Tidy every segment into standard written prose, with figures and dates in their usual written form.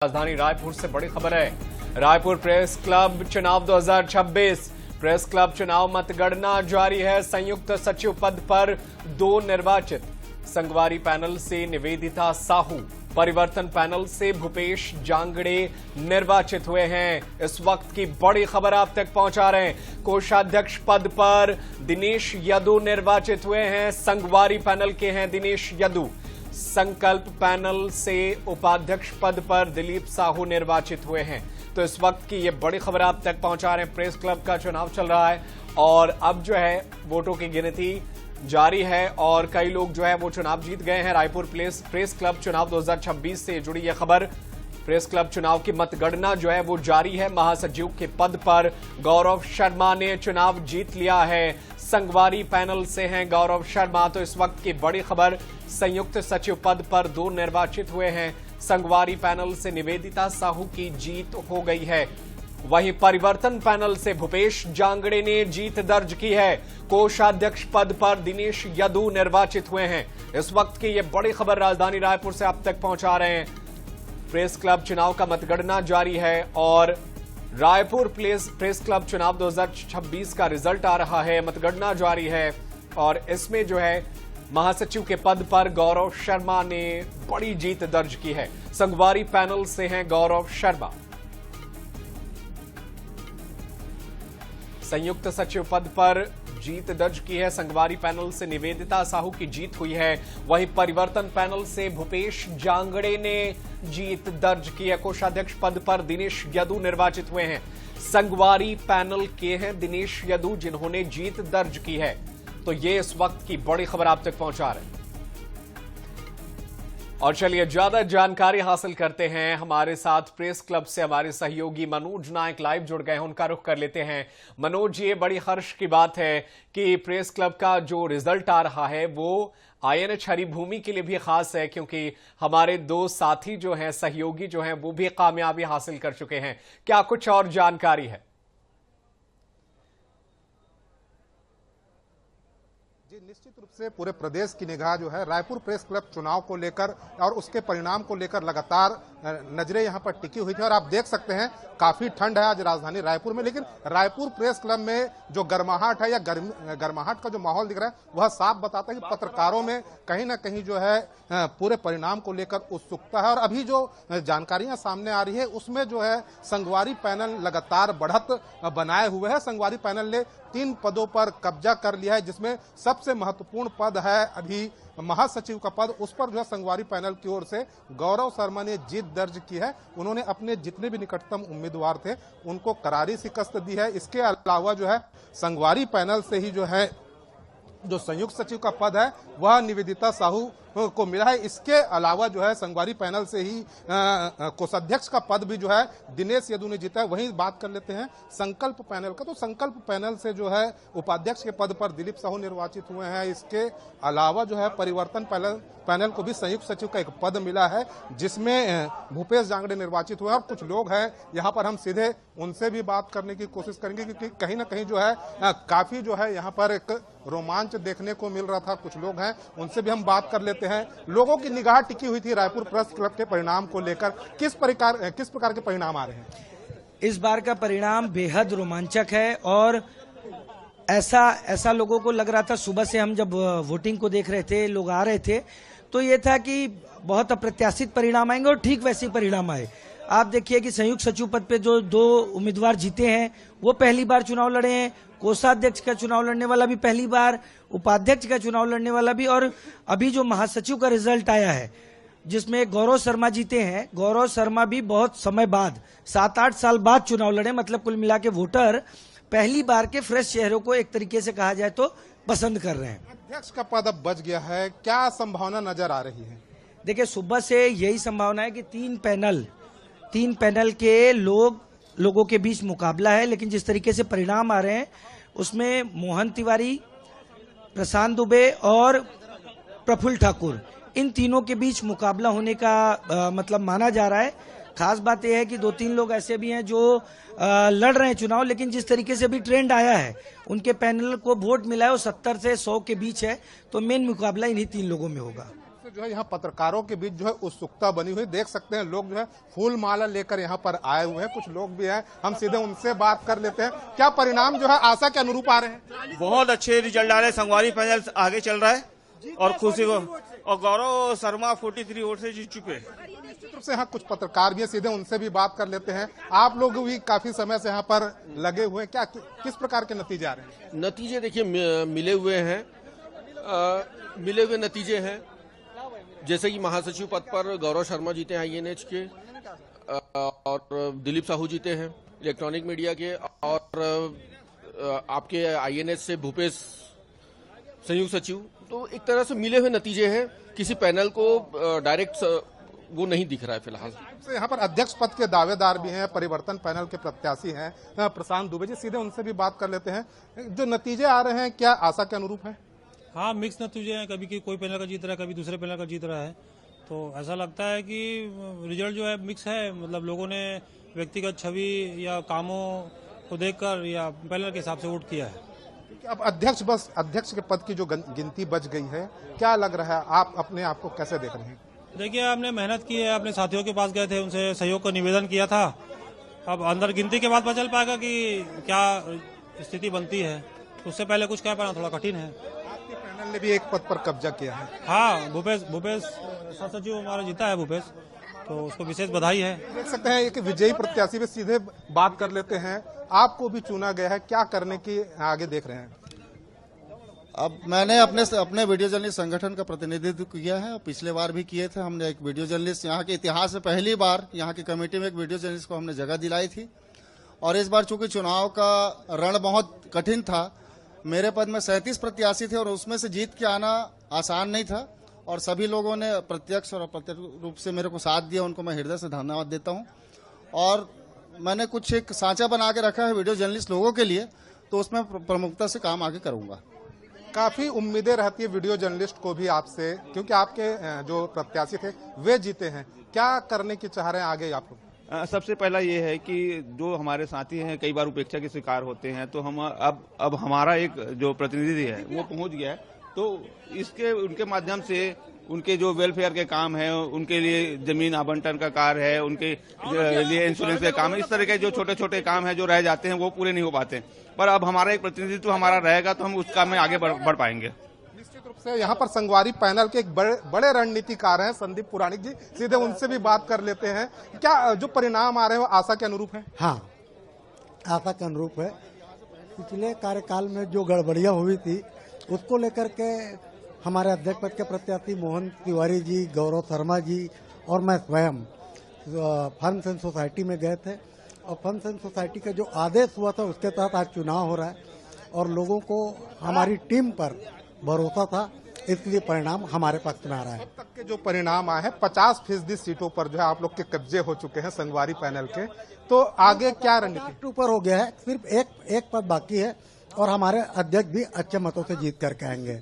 राजधानी रायपुर से बड़ी खबर है। रायपुर प्रेस क्लब चुनाव 2026 प्रेस क्लब चुनाव मतगणना जारी है। संयुक्त सचिव पद पर 2 निर्वाचित। संगवारी पैनल से निवेदिता साहू, परिवर्तन पैनल से भूपेश जांगड़े निर्वाचित हुए हैं। इस वक्त की बड़ी खबर आप तक पहुंचा रहे हैं। कोषाध्यक्ष पद पर दिनेश यदू निर्वाचित हुए हैं। संगवारी पैनल के हैं दिनेश यदू। संकल्प पैनल से उपाध्यक्ष पद पर दिलीप साहू निर्वाचित हुए हैं। तो इस वक्त की ये बड़ी खबर आप तक पहुंचा रहे हैं। प्रेस क्लब का चुनाव चल रहा है और अब जो है वोटों की गिनती जारी है और कई लोग जो है वो चुनाव जीत गए हैं। रायपुर प्रेस क्लब चुनाव 2026 से जुड़ी यह खबर। प्रेस क्लब चुनाव की मतगणना जो है वो जारी है। महासचिव के पद पर गौरव शर्मा ने चुनाव जीत लिया है। संगवारी पैनल से हैं गौरव शर्मा। तो इस वक्त की बड़ी खबर, संयुक्त सचिव पद पर 2 निर्वाचित हुए हैं। संगवारी पैनल से निवेदिता साहू की जीत हो गई है। वहीं परिवर्तन पैनल से भूपेश जांगड़े ने जीत दर्ज की है। कोषाध्यक्ष पद पर दिनेश यदू निर्वाचित हुए हैं। इस वक्त की ये बड़ी खबर राजधानी रायपुर से आप तक पहुंचा रहे हैं। प्रेस क्लब चुनाव का मतगणना जारी है और रायपुर प्रेस क्लब चुनाव 2026 का रिजल्ट आ रहा है। मतगणना जारी है और इसमें जो है महासचिव के पद पर गौरव शर्मा ने बड़ी जीत दर्ज की है। संगवारी पैनल से हैं गौरव शर्मा। संयुक्त सचिव पद पर जीत दर्ज की है। संगवारी पैनल से निवेदिता साहू की जीत हुई है। वहीं परिवर्तन पैनल से भूपेश जांगड़े ने जीत दर्ज की है। कोषाध्यक्ष पद पर दिनेश यदू निर्वाचित हुए हैं। संगवारी पैनल के हैं दिनेश यदू जिन्होंने जीत दर्ज की है। तो ये इस वक्त की बड़ी खबर आप तक पहुंचा रहे हैं। और चलिए ज्यादा जानकारी हासिल करते हैं। हमारे साथ प्रेस क्लब से हमारे सहयोगी मनोज नायक लाइव जुड़ गए हैं, उनका रुख कर लेते हैं। मनोज, ये बड़ी हर्ष की बात है कि प्रेस क्लब का जो रिजल्ट आ रहा है वो INH हरिभूमि के लिए भी खास है, क्योंकि हमारे 2 साथी जो हैं, सहयोगी जो हैं, वो भी कामयाबी हासिल कर चुके हैं। क्या कुछ और जानकारी है? जी, निश्चित रूप से पूरे प्रदेश की निगाह जो है रायपुर प्रेस क्लब चुनाव को लेकर और उसके परिणाम को लेकर लगातार नजरें यहां पर टिकी हुई थी। और आप देख सकते हैं काफी ठंड है आज राजधानी रायपुर में, लेकिन रायपुर प्रेस क्लब में जो गर्माहट है या गर्माहट का जो माहौल दिख रहा है वह साफ बताता है कि पत्रकारों में कहीं ना कहीं जो है पूरे परिणाम को लेकर उत्सुकता है। और अभी जो जानकारियां सामने आ रही है उसमें जो है संगवारी पैनल लगातार बढ़त बनाए हुए है। संगवारी पैनल ने 3 पदों पर कब्जा कर लिया है, जिसमें सबसे महत्वपूर्ण पद है अभी महासचिव का पद। उस पर जो है संगवारी पैनल की ओर से गौरव शर्मा ने जीत दर्ज की है। उन्होंने अपने जितने भी निकटतम उम्मीदवार थे उनको करारी शिकस्त दी है। इसके अलावा जो है संगवारी पैनल से ही जो है जो संयुक्त सचिव का पद है वह निवेदिता साहू को मिला है। इसके अलावा जो है संगवारी पैनल से ही कोषाध्यक्ष का पद भी जो है दिनेश यदू ने जीता है। वहीं बात कर लेते हैं संकल्प पैनल का। तो संकल्प पैनल से जो है उपाध्यक्ष के पद पर दिलीप साहू निर्वाचित हुए हैं। इसके अलावा जो है परिवर्तन पैनल को भी संयुक्त सचिव का एक पद मिला है, जिसमें भूपेश जांगड़े निर्वाचित हुए हैं। और कुछ लोग हैं यहाँ पर, हम सीधे उनसे भी बात करने की कोशिश करेंगे, क्योंकि कहीं ना कहीं जो है काफी जो है यहाँ पर एक रोमांच देखने को मिल रहा था। कुछ लोग हैं, उनसे भी हम बात कर लेते हैं। लोगों की निगाह टिकी हुई थी रायपुर प्रेस क्लब के परिणाम को लेकर। किस प्रकार के परिणाम आ रहे हैं? इस बार का परिणाम बेहद रोमांचक है और ऐसा लोगों को लग रहा था। सुबह से हम जब वोटिंग को देख रहे थे, लोग आ रहे थे, तो ये था कि बहुत अप्रत्याशित परिणाम आएंगे और ठीक वैसे परिणाम आए। आप देखिए कि संयुक्त सचिव पद पे जो 2 उम्मीदवार जीते हैं वो पहली बार चुनाव लड़े हैं। कोषाध्यक्ष का चुनाव लड़ने वाला भी पहली बार, उपाध्यक्ष का चुनाव लड़ने वाला भी, और अभी जो महासचिव का रिजल्ट आया है जिसमें गौरव शर्मा जीते हैं। गौरव शर्मा भी बहुत समय बाद, 7-8 साल बाद चुनाव लड़े। मतलब कुल मिला के वोटर पहली बार के फ्रेश चेहरों को एक तरीके से कहा जाए तो पसंद कर रहे हैं। अध्यक्ष का पद अब बच गया है, क्या संभावना नजर आ रही है? देखिए, सुबह से यही संभावना है कि 3 पैनल के लोगों के बीच मुकाबला है। लेकिन जिस तरीके से परिणाम आ रहे हैं उसमें मोहन तिवारी, प्रशांत दुबे और प्रफुल्ल ठाकुर, इन तीनों के बीच मुकाबला होने का मतलब माना जा रहा है। खास बात यह है कि 2-3 लोग ऐसे भी हैं जो लड़ रहे हैं चुनाव, लेकिन जिस तरीके से भी ट्रेंड आया है, उनके पैनल को वोट मिला है वो 70 से 100 के बीच है। तो मेन मुकाबला इन्हीं 3 लोगों में होगा। से जो है यहाँ पत्रकारों के बीच जो है उत्सुकता बनी हुई, देख सकते हैं लोग जो है फूल माला लेकर यहाँ पर आए हुए हैं। कुछ लोग भी हैं, हम सीधे उनसे बात कर लेते हैं। क्या परिणाम जो है आशा के अनुरूप आ रहे हैं? बहुत अच्छे रिजल्ट आ रहे हैं। संगवारी पैनल आगे चल रहा है और खुशी को, और गौरव शर्मा 43 वोट से जीत चुके हैं। निश्चित रूप से यहाँ कुछ पत्रकार भी हैं, सीधे उनसे भी बात कर लेते हैं। आप लोग भी काफी समय से यहाँ पर लगे हुए हैं, क्या किस प्रकार के नतीजे आ रहे हैं? नतीजे देखिए मिले हुए हैं, मिले हुए नतीजे हैं। जैसे कि महासचिव पद पर गौरव शर्मा जीते हैं INH के, और दिलीप साहू जीते हैं इलेक्ट्रॉनिक मीडिया के, और आपके INH से भूपेश संयुक्त सचिव। तो एक तरह से मिले हुए नतीजे हैं, किसी पैनल को डायरेक्ट वो नहीं दिख रहा है फिलहाल। यहाँ पर अध्यक्ष पद के दावेदार भी हैं, परिवर्तन पैनल के प्रत्याशी हैं प्रशांत दुबे जी, सीधे उनसे भी बात कर लेते हैं। जो नतीजे आ रहे हैं क्या आशा के अनुरूप है? हाँ, मिक्स नतीजे हैं, कभी कोई पैनल का जीत रहा है, कभी दूसरे पैनल का जीत रहा है। तो ऐसा लगता है कि रिजल्ट जो है मिक्स है, मतलब लोगों ने व्यक्तिगत छवि या कामों को देखकर या पैनल के हिसाब से वोट किया है। अब अध्यक्ष के पद की जो गिनती बच गई है, क्या लग रहा है, आप अपने आप को कैसे देख रहे हैं? देखिए, हमने मेहनत की है, अपने साथियों के पास गए थे, उनसे सहयोग का निवेदन किया था। अब अंदर गिनती के बाद पता चल पाएगा कि क्या स्थिति बनती है। उससे पहले कुछ कह पाना थोड़ा कठिन है। आपके पैनल ने भी एक पद पर कब्जा किया है। हाँ, भूपेश सचिव हमारा जीता है भूपेश, तो उसको विशेष बधाई है। देख सकते हैं एक विजयी प्रत्याशी पे सीधे बात कर लेते हैं। आपको भी चुना गया है, क्या करने की आगे देख रहे हैं? अब मैंने अपने वीडियो जर्नलिस्ट संगठन का प्रतिनिधित्व किया है, और पिछले बार भी किए थे। हमने एक वीडियो जर्नलिस्ट, यहाँ के इतिहास में पहली बार यहाँ की कमेटी में एक वीडियो जर्नलिस्ट को हमने जगह दिलाई थी। और इस बार चूंकि चुनाव का रण बहुत कठिन था, मेरे पद में 37 प्रत्याशी थे और उसमें से जीत के आना आसान नहीं था, और सभी लोगों ने प्रत्यक्ष और अप्रत्यक्ष रूप से मेरे को साथ दिया, उनको मैं हृदय से धन्यवाद देता हूँ। और मैंने कुछ एक सांचा बना के रखा है वीडियो जर्नलिस्ट लोगों के लिए, तो उसमें प्रमुखता से काम आगे करूंगा। काफी उम्मीदें रहती है वीडियो जर्नलिस्ट को भी आपसे, क्योंकि आपके जो प्रत्याशी थे वे जीते हैं। क्या करने की चाह रहे हैं आगे आप लोग? सबसे पहला ये है कि जो हमारे साथी हैं कई बार उपेक्षा के शिकार होते हैं, तो हम अब हमारा एक जो प्रतिनिधि है वो पहुंच गया है, तो उनके माध्यम से उनके जो वेलफेयर के काम है, उनके लिए जमीन आवंटन का कार्य है, उनके लिए इंश्योरेंस के काम है, इस तरह के जो छोटे छोटे काम है जो रह जाते हैं वो पूरे नहीं हो पाते। पर अब हमारा एक प्रतिनिधित्व हमारा रहेगा तो हम उस काम में आगे बढ़ पाएंगे। निश्चित रूप से यहाँ पर संगवारी पैनल के एक बड़े रणनीतिकार हैं संदीप पुराणिक जी, सीधे उनसे भी बात कर लेते हैं। क्या जो परिणाम आ रहे हैं वो आशा के अनुरूप है? हाँ, आशा के अनुरूप है। पिछले कार्यकाल में जो गड़बड़ियां हुई थी उसको लेकर के हमारे अध्यक्ष पद के प्रत्याशी मोहन तिवारी जी, गौरव शर्मा जी और मैं स्वयं फंड्स एंड सोसाइटी में गए थे, और फंड्स एंड सोसाइटी का जो आदेश हुआ था उसके तहत आज चुनाव हो रहा है, और लोगों को हमारी टीम पर भरोसा था, इसलिए परिणाम हमारे पक्ष में आ रहा है। अब तक के जो परिणाम आए हैं 50% सीटों पर जो है आप लोग के कब्जे हो चुके हैं संगवारी पैनल के, तो आगे क्या रणनीति? ऊपर हो गया है, सिर्फ एक पद बाकी है, और हमारे अध्यक्ष भी अच्छे मतों से जीत करके आएंगे।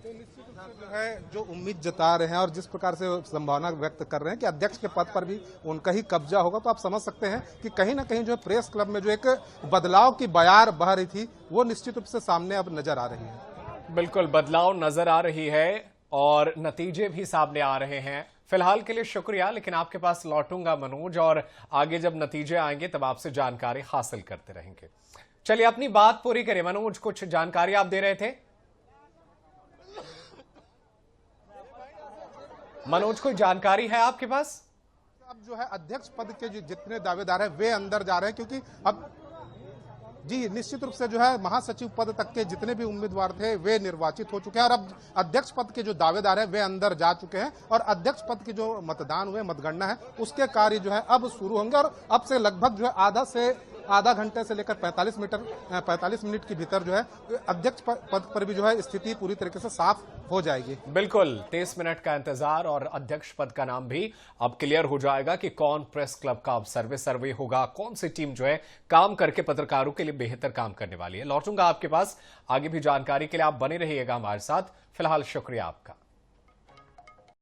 है जो उम्मीद जता रहे हैं और जिस प्रकार से संभावना व्यक्त कर रहे हैं कि अध्यक्ष के पद पर भी उनका ही कब्जा होगा, तो आप समझ सकते हैं कि कहीं ना कहीं जो है प्रेस क्लब में जो एक बदलाव की बयार बह रही थी वो निश्चित रूप से सामने अब नजर आ रही है। बिल्कुल बदलाव नजर आ रही है और नतीजे भी सामने आ रहे हैं। फिलहाल के लिए शुक्रिया, लेकिन आपके पास लौटूंगा मनोज, और आगे जब नतीजे आएंगे तब आपसे जानकारी हासिल करते रहेंगे। चलिए अपनी बात पूरी करें मनोज, कुछ जानकारी आप दे रहे थे। मनोज कोई जानकारी है आपके पास? अब जो है अध्यक्ष पद के जितने दावेदार हैं वे अंदर जा रहे हैं, क्योंकि अब जी निश्चित रूप से जो है महासचिव पद तक के जितने भी उम्मीदवार थे वे निर्वाचित हो चुके हैं, और अब अध्यक्ष पद के जो दावेदार हैं वे अंदर जा चुके हैं, और अध्यक्ष पद की जो मतदान हुए, मतगणना है, उसके कार्य जो है अब शुरू होंगे, और अब से लगभग जो है आधा घंटे से लेकर 45 मिनट के भीतर जो है अध्यक्ष पद पर भी जो है स्थिति पूरी तरीके से साफ हो जाएगी। बिल्कुल 30 मिनट का इंतजार और अध्यक्ष पद का नाम भी अब क्लियर हो जाएगा कि कौन प्रेस क्लब का अब सर्वे होगा, कौन सी टीम जो है काम करके पत्रकारों के लिए बेहतर काम करने वाली है। लौटूंगा आपके पास आगे भी जानकारी के लिए, आप बने रहिएगा हमारे साथ। फिलहाल शुक्रिया आपका।